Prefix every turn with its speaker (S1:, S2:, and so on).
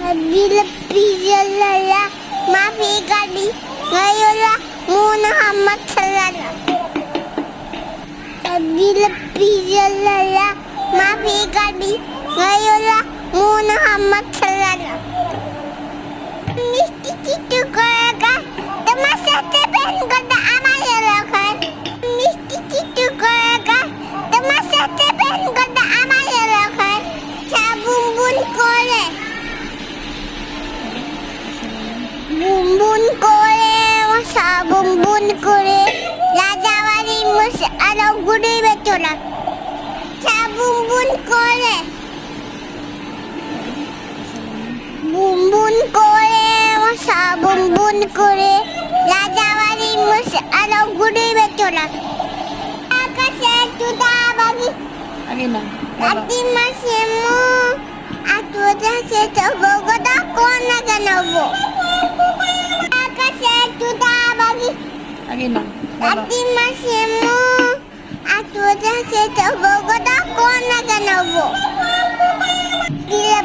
S1: Bila pijalala mafi kali ngayola Muhammad sallallahu. Bila pijalala mafi kali ngayola Muhammad sallallahu. মিষ্টি কিছু করাকা তোমার সাথে প্রেম করতে আমার এলাকায় মিষ্টি কিছু করাকা তোমার সাথে প্রেম করতে আমার এলাকায় বুম বুম করে বুম বুম করে বুম বুম করে রাজাবাড়ি মুসে আরো ঘুরে বেচোলা বুম বুম করে বুম বুম করে বুম বুম করে রাজাবাড়ি মুসে আরো ঘুরে বেচোলা আকাশে চুদা বাগি
S2: আগে না
S1: কাটি মাসে মু আতুদা সে তো বগদা কোন না জানাবো আকাশে চুদা বাগি
S2: আগে না
S1: কাটি মাসে মু আতুদা সে তো বগদা কোন না জানাবো